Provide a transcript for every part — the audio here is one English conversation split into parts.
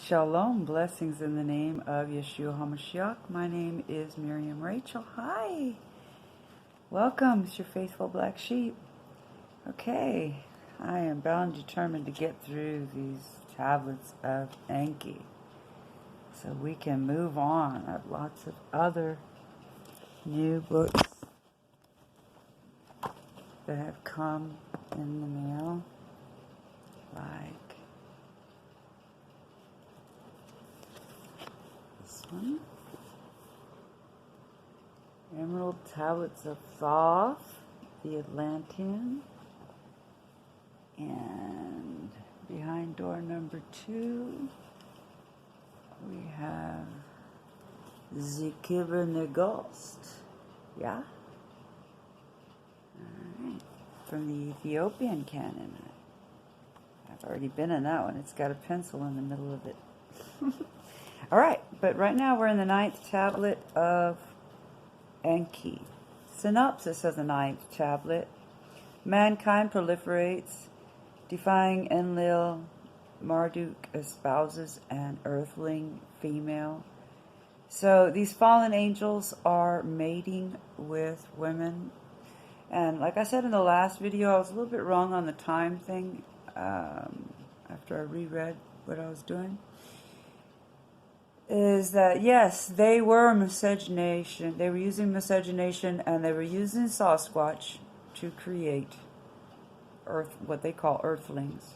Shalom, blessings in the name of Yeshua HaMashiach. My name is Miriam Rachel. Hi, welcome. It's your faithful black sheep. Okay, I am bound and determined to get through these tablets of Enki so we can move on. I have lots of other new books that have come in the mail, like this one. Emerald Tablets of Thoth, the Atlantean, and behind door number 2, we have the Ghost. Yeah? Alright. From the Ethiopian canon. I've already been in that one. It's got a pencil in the middle of it. Alright, but right now we're in the 9th tablet of Enki. Synopsis of the 9th tablet. Mankind proliferates, defying Enlil. Marduk espouses an earthling female. So these fallen angels are mating with women. And like I said in the last video, I was a little bit wrong on the time thing after I reread what I was doing. Is that, yes, they were miscegenation. They were using miscegenation and they were using Sasquatch to create what they call earthlings.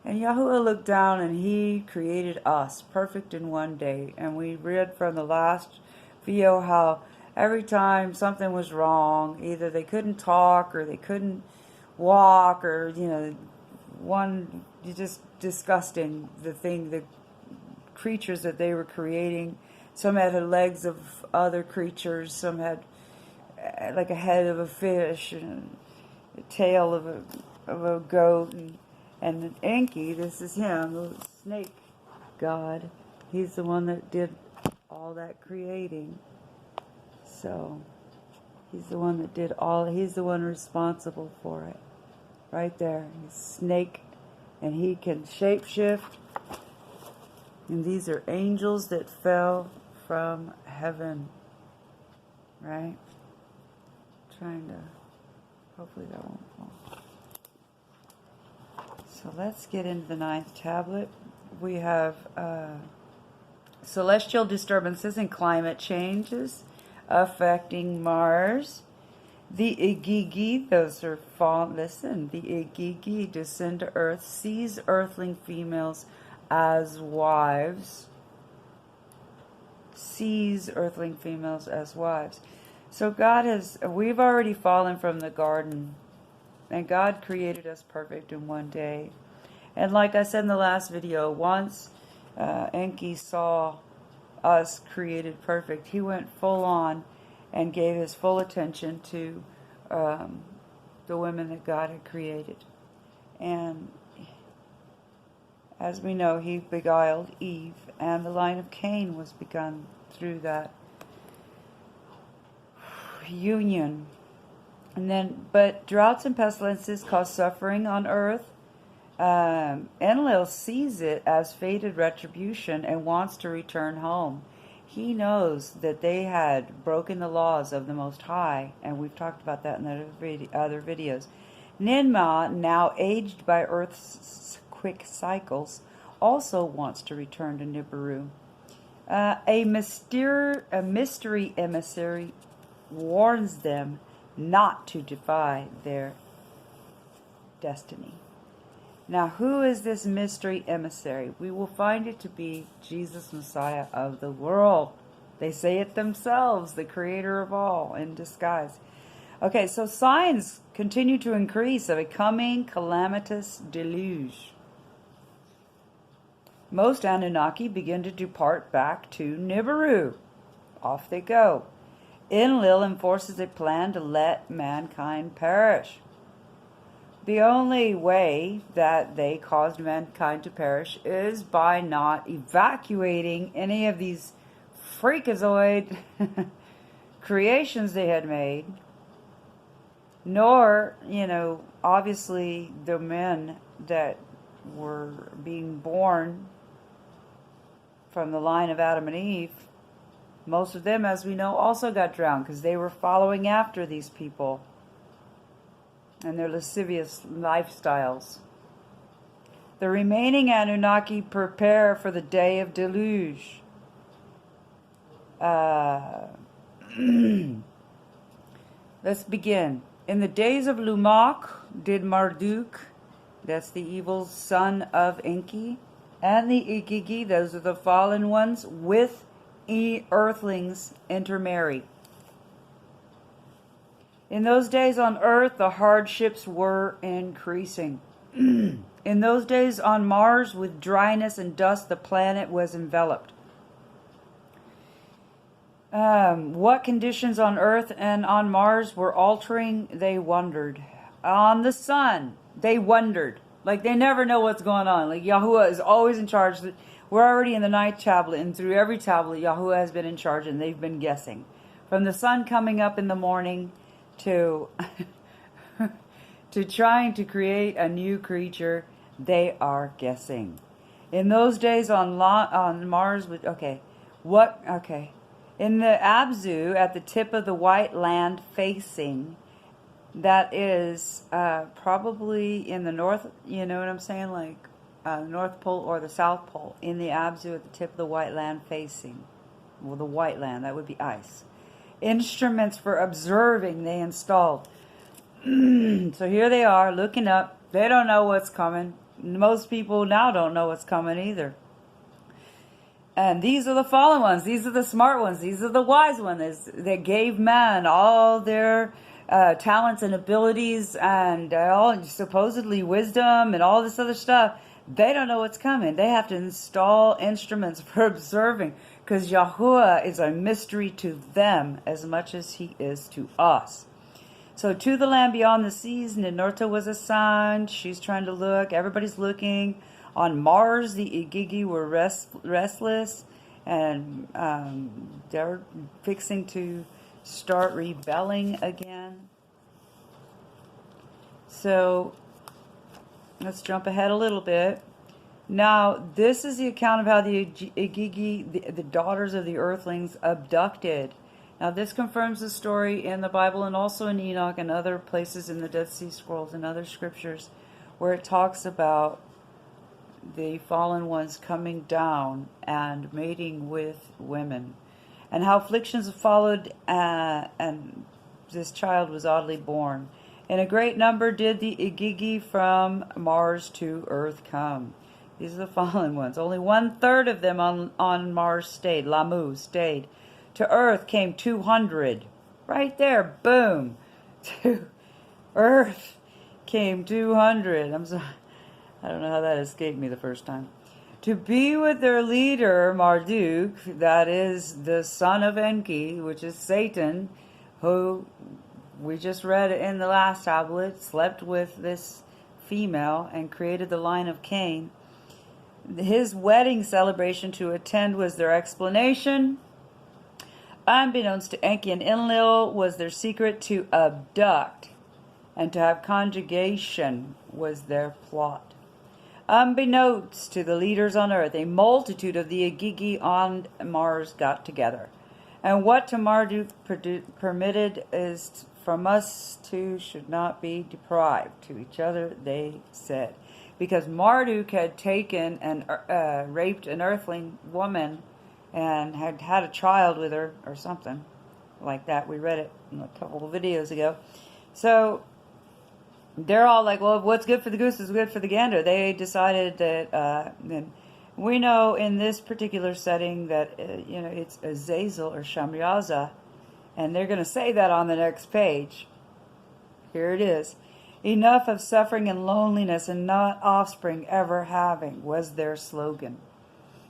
And Yahuwah looked down and he created us, perfect in one day. And we read from the last video how every time something was wrong, either they couldn't talk or they couldn't walk, or, just disgusting, the creatures that they were creating. Some had legs of other creatures, some had like a head of a fish and a tail of a goat, and Enki, this is him, the snake god. He's the one that did all that creating. So he's the one that did he's the one responsible for it. Right there, he's snake, and he can shapeshift. And these are angels that fell from heaven. Right? Hopefully that won't fall. So let's get into the 9th tablet. We have celestial disturbances and climate changes affecting Mars. The Igigi, those are listen, the Igigi descend to Earth, seize earthling females as wives. Sees earthling females as wives. So we've already fallen from the garden, and God created us perfect in one day. And like I said in the last video, once Enki saw us created perfect, he went full on and gave his full attention to the women that God had created. And as we know, he beguiled Eve, and the line of Cain was begun through that union. But droughts and pestilences cause suffering on earth. Enlil sees it as fated retribution and wants to return home. He knows that they had broken the laws of the Most High, and we've talked about that in the other videos. Ninmah, now aged by Earth's quick cycles, also wants to return to Nibiru. A mystery emissary warns them not to defy their destiny. Now, who is this mystery emissary? We will find it to be Jesus, Messiah of the world. They say it themselves, the creator of all, in disguise. Okay, so signs continue to increase of a coming calamitous deluge. Most Anunnaki begin to depart back to Nibiru. Off they go. Enlil enforces a plan to let mankind perish. The only way that they caused mankind to perish is by not evacuating any of these freakazoid creations they had made, nor, obviously the men that were being born from the line of Adam and Eve, most of them, as we know, also got drowned because they were following after these people and their lascivious lifestyles. The remaining Anunnaki prepare for the day of deluge. Let's begin. In the days of Lumak did Marduk, that's the evil son of Enki, and the Igigi, those are the fallen ones, with earthlings intermarry. In those days on earth, the hardships were increasing. In those days on Mars, with dryness and dust, the planet was enveloped. What conditions on Earth and on Mars were altering, they wondered. On the sun, they wondered. Like, they never know what's going on. Like, Yahuwah is always in charge. We're already in the ninth tablet, and through every tablet, Yahuwah has been in charge, and they've been guessing. From the sun coming up in the morning to to trying to create a new creature, they are guessing. In those days on Mars, in the Abzu, at the tip of the white land facing, that is probably in the north, you know what I'm saying, like North Pole or the South Pole, in the Abzu at the tip of the white land facing, well, the white land, that would be ice. Instruments for observing they installed. So here they are looking up. They don't know what's coming. Most people now don't know what's coming either. And these are the fallen ones. These are the smart ones. These are the wise ones that gave man all their talents and abilities and all supposedly wisdom and all this other stuff. They don't know what's coming. They have to install instruments for observing, because Yahuwah is a mystery to them as much as he is to us. So to the land beyond the seas, Ninurta was assigned. She's trying to look. Everybody's looking. On Mars, the Igigi were restless, and they're fixing to start rebelling again. So let's jump ahead a little bit. Now, this is the account of how the Igigi, the daughters of the earthlings, abducted. Now, this confirms the story in the Bible and also in Enoch and other places in the Dead Sea Scrolls and other scriptures where it talks about the fallen ones coming down and mating with women, and how afflictions followed, and this child was oddly born. In a great number did the Igigi from Mars to Earth come. These are the fallen ones. Only 1/3 of them on Mars stayed. Lamu stayed. To Earth came 200. Right there, boom. To Earth came 200. I'm sorry. I don't know how that escaped me the first time. To be with their leader, Marduk, that is the son of Enki, which is Satan, who we just read in the last tablet, slept with this female and created the line of Cain. His wedding celebration to attend was their explanation. Unbeknownst to Enki and Enlil was their secret to abduct, and to have conjugation was their plot. Unbeknownst to the leaders on Earth, a multitude of the Igigi on Mars got together. And what to Marduk permitted is from us two should not be deprived. To each other they said. Because Marduk had taken and raped an earthling woman and had had a child with her or something like that. We read it a couple of videos ago. So they're all like, well, what's good for the goose is good for the gander. They decided that, we know in this particular setting that, it's Azazel or Shamyaza, and they're going to say that on the next page. Here it is. Enough of suffering and loneliness and not offspring ever having was their slogan.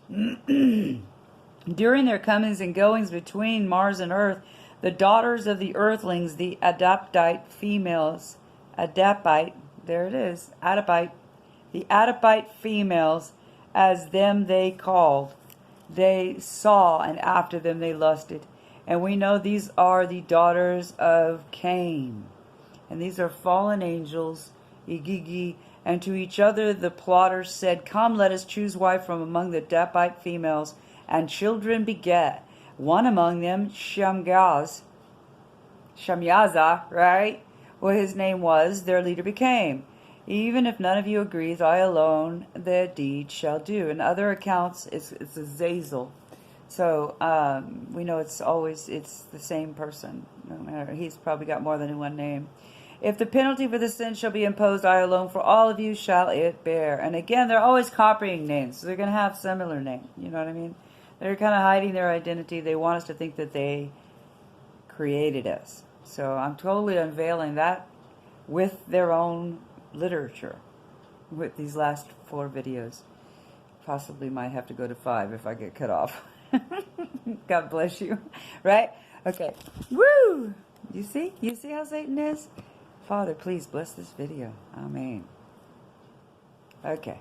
During their comings and goings between Mars and Earth, the daughters of the earthlings, the Adapite females, Adapite, there it is, Adapite, the Adapite females, as them they called, they saw, and after them they lusted. And we know these are the daughters of Cain. And these are fallen angels, Igigi, and to each other the plotters said, come, let us choose wife from among the Adapite females, and children beget. One among them, Shamyaza, right? What his name was, their leader became. Even if none of you agrees, I alone the deed shall do. In other accounts, it's Azazel. So we know it's the same person. No matter, he's probably got more than one name. If the penalty for the sin shall be imposed, I alone for all of you shall it bear. And again, they're always copying names, so they're going to have similar names. You know what I mean? They're kind of hiding their identity. They want us to think that they created us. So I'm totally unveiling that with their own literature with these last 4 videos. Possibly might have to go to 5 if I get cut off. God bless you. Right? Okay. Woo! You see? You see how Satan is? Father, please bless this video. Amen. Okay.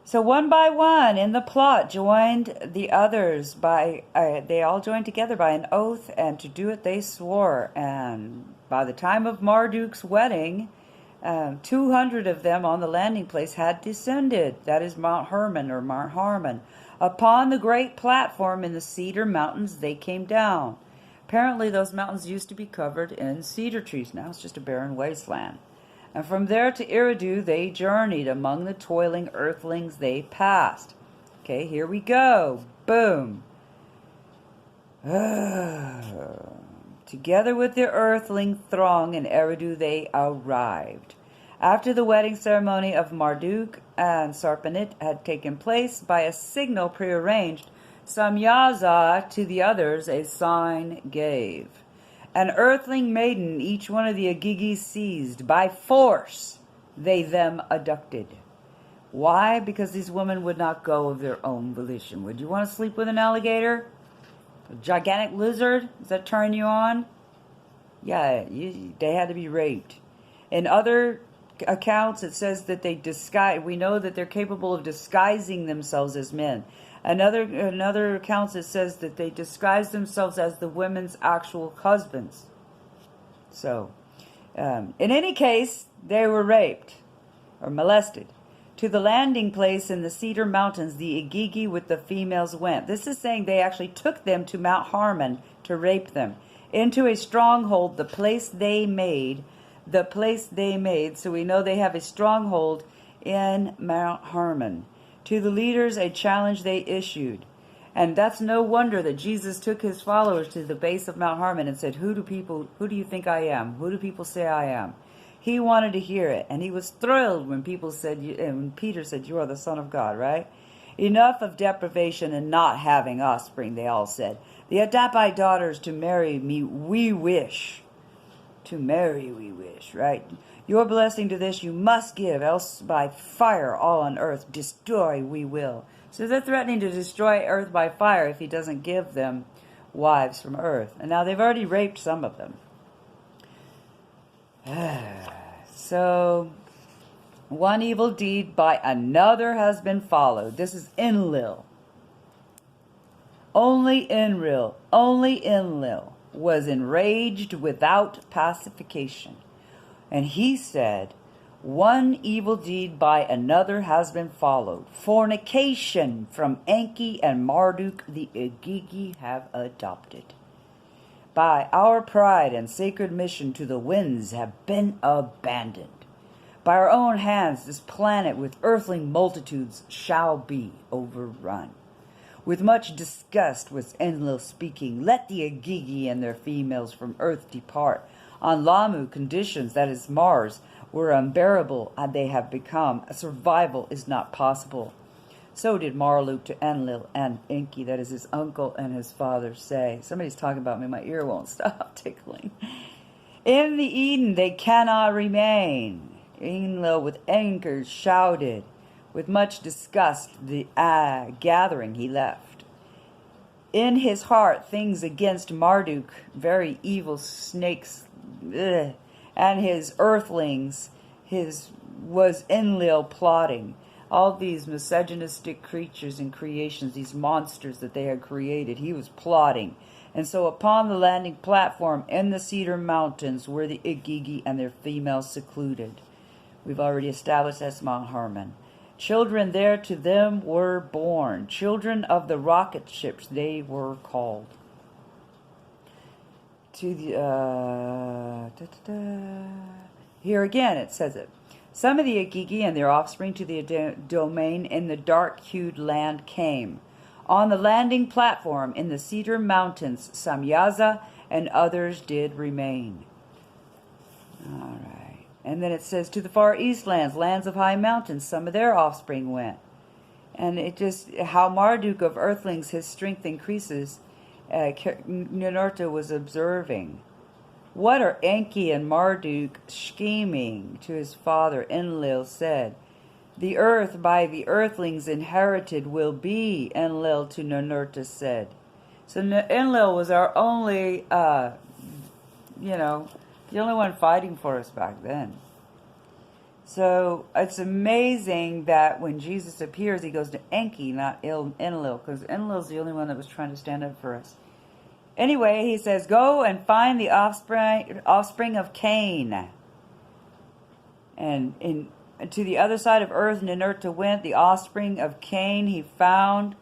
So one by one in the plot joined the others by, they all joined together by an oath, and to do it they swore. And by the time of Marduk's wedding, 200 of them on the landing place had descended. That is Mount Hermon or Mount Harmon. Upon the great platform in the Cedar Mountains they came down. Apparently those mountains used to be covered in cedar trees. Now it's just a barren wasteland. And from there to Eridu they journeyed. Among the toiling earthlings they passed. Okay, here we go. Boom. Together with the earthling throng in Eridu they arrived. After the wedding ceremony of Marduk and Sarpanit had taken place, by a signal prearranged, Samyaza to the others a sign gave. An earthling maiden each one of the Agigis seized. By force they them abducted. Why? Because these women would not go of their own volition. Would you want to sleep with an alligator? A gigantic lizard? Does that turn you on? Yeah, they had to be raped. In other accounts, it says that they disguise. We know that they're capable of disguising themselves as men. Another accounts, it says that they disguise themselves as the women's actual husbands. So, in any case, they were raped or molested. To the landing place in the Cedar Mountains, the Igigi with the females went. This is saying they actually took them to Mount Harmon to rape them. Into a stronghold, the place they made. So we know they have a stronghold in Mount Harmon. To the leaders, a challenge they issued. And that's no wonder that Jesus took his followers to the base of Mount Harmon and said, who do you think I am? Who do people say I am? He wanted to hear it, and he was thrilled when Peter said, you are the Son of God, right? Enough of deprivation and not having offspring, they all said. The Adamite daughters to marry me we wish. To marry we wish, right? Your blessing to this you must give, else by fire all on earth destroy we will. So they're threatening to destroy earth by fire if he doesn't give them wives from earth. And now they've already raped some of them. So, one evil deed by another has been followed. This is Enlil. Only Enlil was enraged without pacification. And he said, one evil deed by another has been followed. Fornication from Enki and Marduk the Igigi have adopted. By our pride and sacred mission to the winds have been abandoned. By our own hands this planet with earthling multitudes shall be overrun. With much disgust was Enlil speaking. Let the Igigi and their females from earth depart. On Lamu, conditions, that is Mars, were unbearable, and they have become. Survival is not possible. So did Marduk to Enlil and Enki, that is his uncle and his father, say. Somebody's talking about me, my ear won't stop tickling. In the Eden they cannot remain. Enlil with anger shouted. With much disgust the gathering he left. In his heart things against Marduk, very evil snakes, and his earthlings, was Enlil plotting. All these misogynistic creatures and creations, these monsters that they had created, he was plotting. And so upon the landing platform in the Cedar Mountains were the Igigi and their females secluded. We've already established that's Mount Hermon. Children there to them were born. Children of the rocket ships they were called. To the here again it says it. Some of the Agigi and their offspring to the domain in the dark-hued land came. On the landing platform in the Cedar Mountains, Samyaza and others did remain. All right. And then it says, to the far east lands, lands of high mountains, some of their offspring went. And it just, how Marduk of earthlings, his strength increases, Ninurta was observing. What are Enki and Marduk scheming? To his father Enlil said, the earth by the earthlings inherited will be, Enlil to Ninurta said. So Enlil was our only, the only one fighting for us back then. So it's amazing that when Jesus appears, he goes to Enki, not Enlil, because Enlil's the only one that was trying to stand up for us. Anyway, he says, go and find the offspring of Cain. And to the other side of earth, Ninurta went, the offspring of Cain he found.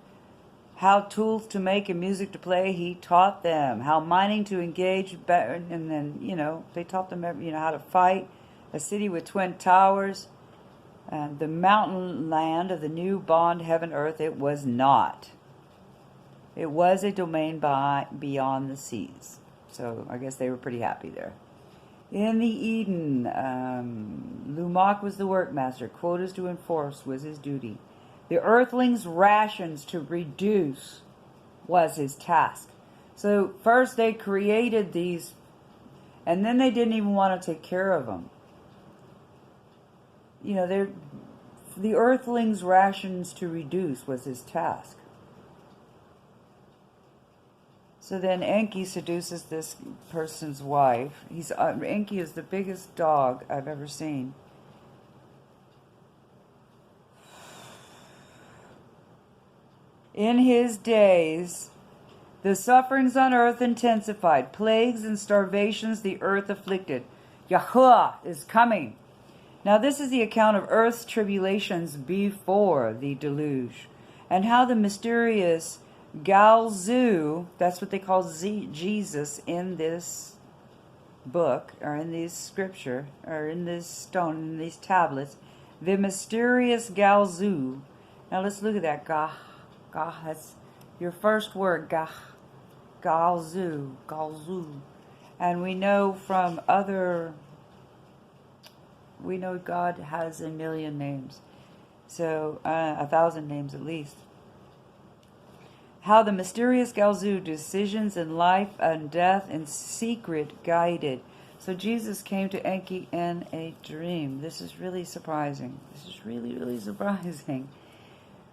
How tools to make and music to play, he taught them. How mining to engage, and then, they taught them, how to fight. A city with twin towers. The mountain land of the new bond, heaven, earth, it was not. It was a domain beyond the seas. So I guess they were pretty happy there. In the Eden, Lumak was the workmaster. Quotas to enforce was his duty. The earthlings' rations to reduce was his task. So first they created these, and then they didn't even want to take care of them. The earthlings' rations to reduce was his task. So then Enki seduces this person's wife. Enki is the biggest dog I've ever seen. In his days, the sufferings on earth intensified. Plagues and starvations the earth afflicted. Yahuwah is coming. Now this is the account of earth's tribulations before the deluge, and how the mysterious Galzu, that's what they call Jesus in this book, or in this scripture, or in this stone, in these tablets, the mysterious Galzu. Now let's look at that. Gah, that's your first word, Gah, Galzu. And we know from we know God has 1,000,000 names. So, 1,000 names at least. How the mysterious Galzu, decisions in life and death in secret guided. So Jesus came to Enki in a dream. This is really surprising. This is really, really surprising.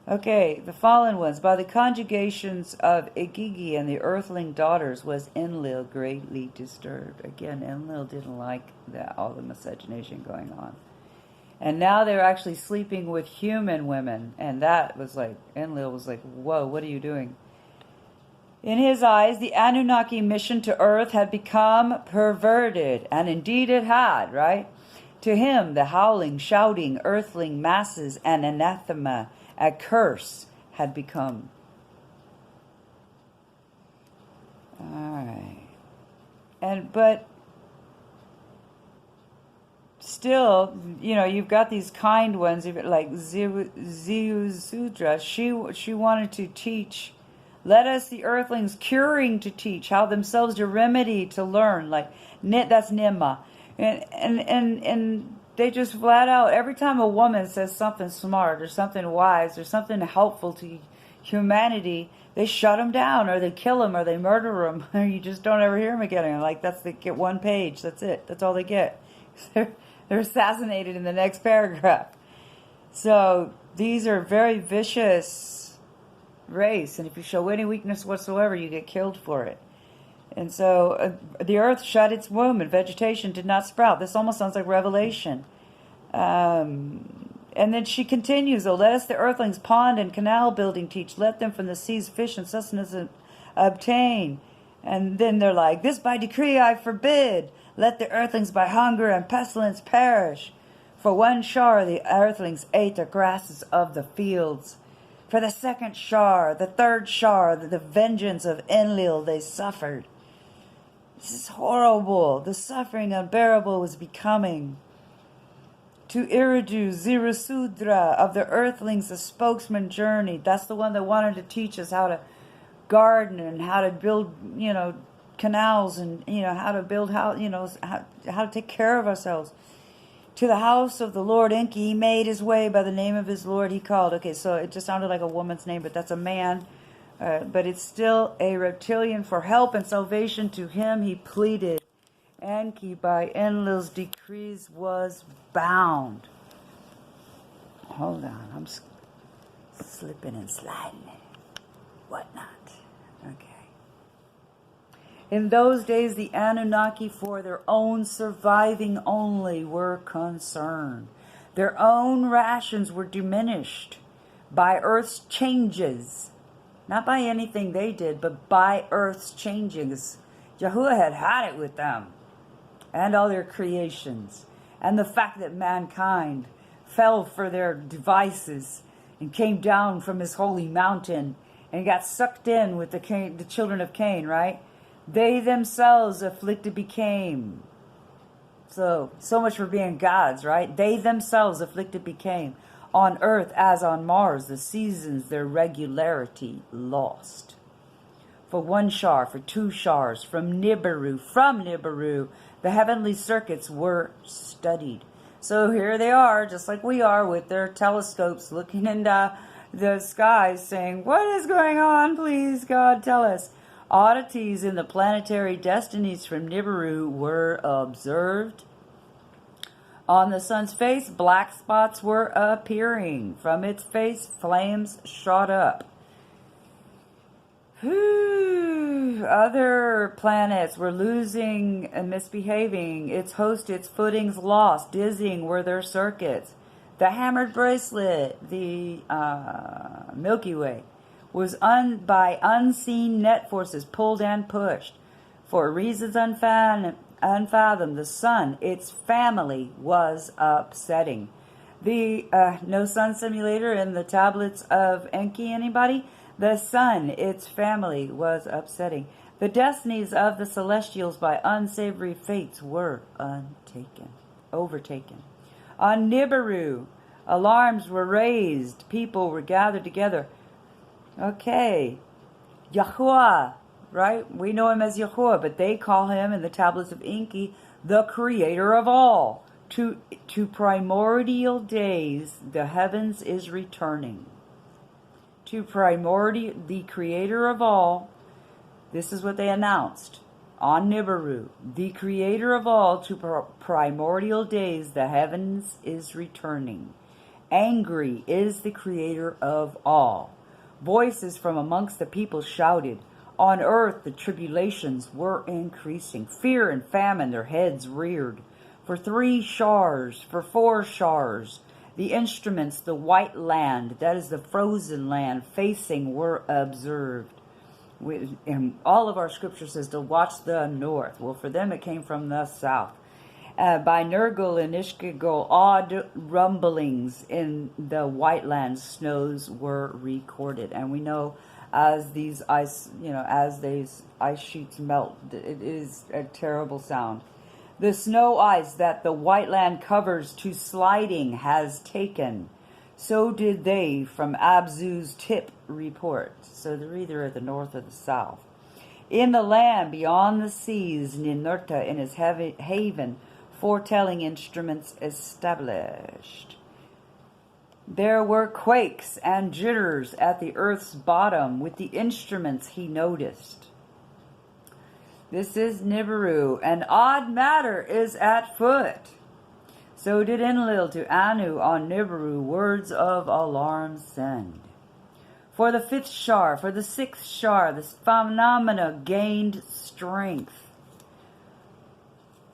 Okay, the fallen ones. By the conjugations of Igigi and the earthling daughters was Enlil greatly disturbed. Again, Enlil didn't like that, all the miscegenation going on. And now they're actually sleeping with human women. And that was like, Enlil was like, whoa, what are you doing? In his eyes, the Anunnaki mission to Earth had become perverted. And indeed it had, right? To him, the howling, shouting, earthling masses and anathema, a curse, had become. All right. But still, you've got these kind ones, like Ziusudra. She wanted to teach, let us the earthlings curing to teach, how themselves to remedy to learn, like that's Nimma. And they just flat out, every time a woman says something smart or something wise or something helpful to humanity, they shut them down or they kill them or they murder them, or you just don't ever hear them again. And like, they get one page, that's it, that's all they get. They're assassinated in the next paragraph. So these are very vicious race, and if you show any weakness whatsoever, you get killed for it. And so the earth shut its womb and vegetation did not sprout. This almost sounds like Revelation. And then she continues, let us the earthlings pond and canal building teach. Let them from the seas fish and sustenance obtain. And then they're like, this by decree I forbid. Let the earthlings by hunger and pestilence perish. For one shar the earthlings ate the grasses of the fields. For the second shar, the third shar, the vengeance of Enlil they suffered. This is horrible. The suffering unbearable was becoming. To Eridu, Zirasudra of the earthlings, the spokesman journeyed. That's the one that wanted to teach us how to garden and how to build, canals and, how to build how to take care of ourselves. To the house of the Lord Enki, he made his way by the name of his Lord he called. Okay, so it just sounded like a woman's name, but that's a man. But it's still a reptilian. For help and salvation to him he pleaded. Enki by Enlil's decrees was bound. Hold on, I'm slipping and sliding. Whatnot. Okay. In those days, the Anunnaki, for their own surviving only, were concerned. Their own rations were diminished by Earth's changes. Not by anything they did, but by Earth's changes. Yahuwah had it with them and all their creations. And the fact that mankind fell for their devices and came down from his holy mountain and got sucked in with the children of Cain, right? They themselves afflicted became. So much for being gods, right? They themselves afflicted became. On earth as on Mars, the seasons their regularity lost. For one shar, for two shars, from Nibiru, the heavenly circuits were studied. So here they are, just like we are, with their telescopes looking into the skies, saying, what is going on? Please, God, tell us. Oddities in the planetary destinies from Nibiru were observed. On the sun's face, black spots were appearing. From its face, flames shot up. Other planets were losing and misbehaving. Its host, its footings lost. Dizzying were their circuits. The hammered bracelet, the Milky Way, was by unseen net forces pulled and pushed. For reasons unfathomed, the sun, its family, was upsetting. The no sun simulator in the tablets of Enki, anybody? The sun, its family, was upsetting. The destinies of the celestials by unsavory fates were overtaken. On Nibiru, alarms were raised. People were gathered together. Okay, Yahuwah, right? We know him as Yahuwah, but they call him in the tablets of Enki the creator of all. To primordial days, the heavens is returning. To the creator of all, this is what they announced on Nibiru. The creator of all, to primordial days, the heavens is returning. Angry is the creator of all. Voices from amongst the people shouted. On earth the tribulations were increasing. Fear and famine their heads reared. For 3 shars, for 4 shars, the instruments, the white land, that is the frozen land, facing were observed. And all of our scripture says to watch the north. Well, for them it came from the south. By Nergal and Ishkigol, odd rumblings in the white land snows were recorded. And we know as these ice sheets melt, it is a terrible sound. The snow ice that the white land covers to sliding has taken. So did they from Abzu's tip report. So they're either at the north or the south. In the land beyond the seas, Ninurta in his haven, foretelling instruments established. There were quakes and jitters at the earth's bottom with the instruments he noticed. This is Nibiru, and odd matter is at foot. So did Enlil to Anu on Nibiru words of alarm send. For the 5th shar, for the 6th shar, the phenomena gained strength.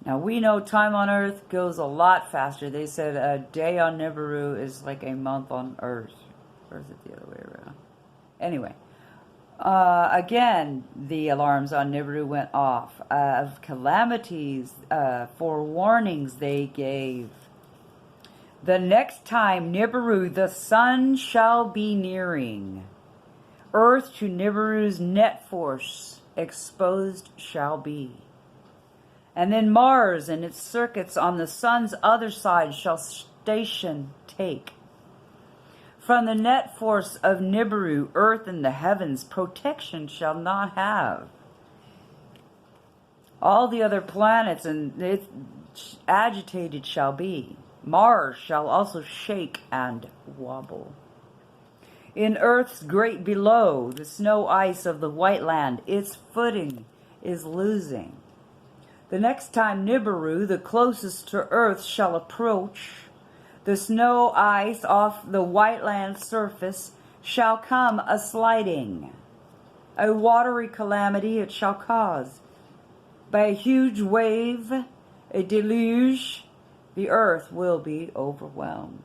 Now we know time on earth goes a lot faster. They said a day on Nibiru is like a month on earth. Or is it the other way around? Anyway. Again, the alarms on Nibiru went off. Of calamities, forewarnings they gave. The next time Nibiru, the sun shall be nearing. Earth to Nibiru's net force exposed shall be. And then Mars and its circuits on the sun's other side shall station take. From the net force of Nibiru, earth and the heavens protection shall not have. All the other planets and it agitated shall be. Mars shall also shake and wobble. In earth's great below, the snow ice of the white land, its footing is losing. The next time Nibiru, the closest to earth, shall approach, the snow ice off the white land surface shall come a sliding. A watery calamity it shall cause. By a huge wave, a deluge, the earth will be overwhelmed.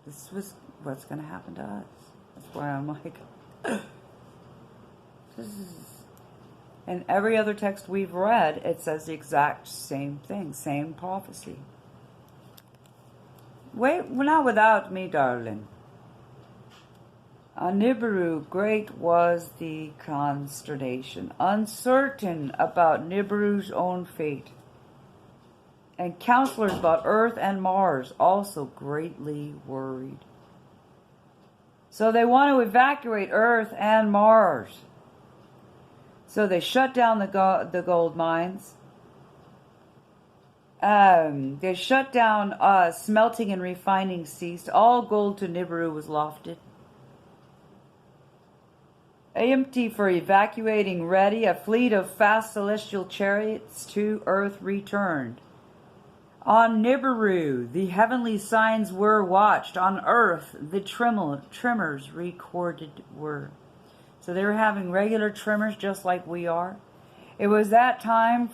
This was what's going to happen to us. That's why I'm like, this is... And every other text we've read, it says the exact same thing, same prophecy. Wait, not without me, darling. On Nibiru, great was the consternation, uncertain about Nibiru's own fate. And counselors about Earth and Mars also greatly worried. So they want to evacuate Earth and Mars. So they shut down the gold mines. They shut down smelting and refining ceased. All gold to Nibiru was lofted. Empty for evacuating ready, a fleet of fast celestial chariots to earth returned. On Nibiru, the heavenly signs were watched. On earth, the tremors recorded were. So they were having regular tremors just like we are. It was that time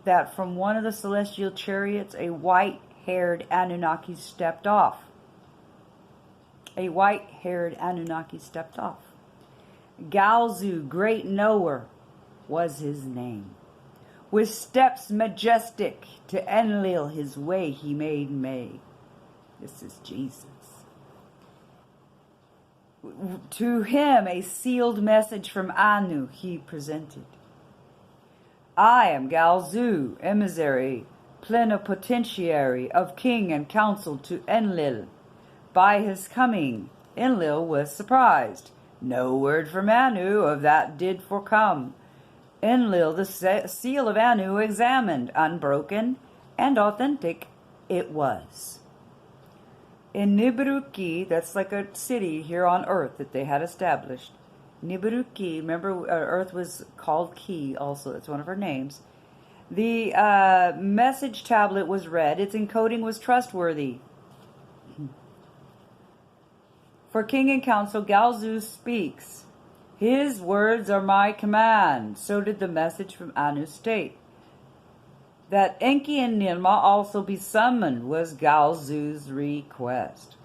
that from one of the celestial chariots, a white-haired Anunnaki stepped off. A white-haired Anunnaki stepped off. Galzu, great knower, was his name. With steps majestic, to Enlil his way he made May. This is Jesus. To him a sealed message from Anu he presented. I am Galzu, emissary, plenipotentiary of king and council to Enlil. By his coming, Enlil was surprised. No word from Anu of that did forecome. Enlil the seal of Anu examined, unbroken and authentic it was. In Nibiruki, that's like a city here on earth that they had established. Nibiruki, remember earth was called Ki also, that's one of her names. The message tablet was read, its encoding was trustworthy. For king and council, Galzu speaks. His words are my command. So did the message from Anu state. That Enki and Ninmah also be summoned was Galzu's request.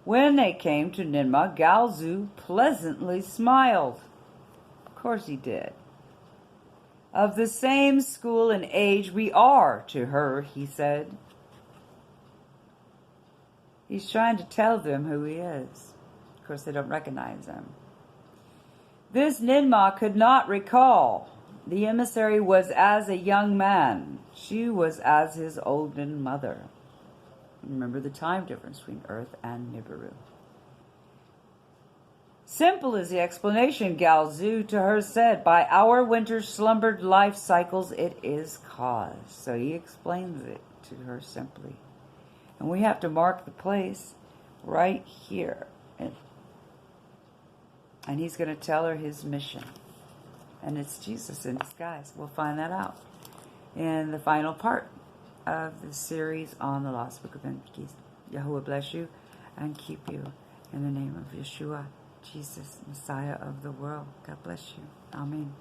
When they came to Ninmah, Galzu pleasantly smiled. Of course he did. Of the same school and age we are to her, he said. He's trying to tell them who he is. Of course, they don't recognize him. This Ninmah could not recall. The emissary was as a young man. She was as his olden mother. Remember the time difference between Earth and Nibiru. Simple is the explanation, Galzu to her said. By our winter slumbered life cycles it is caused. So he explains it to her simply. And we have to mark the place right here. And he's going to tell her his mission. And it's Jesus in disguise. We'll find that out in the final part of the series on the Lost Book of Enki. Yahuwah bless you and keep you in the name of Yeshua, Jesus, Messiah of the world. God bless you. Amen.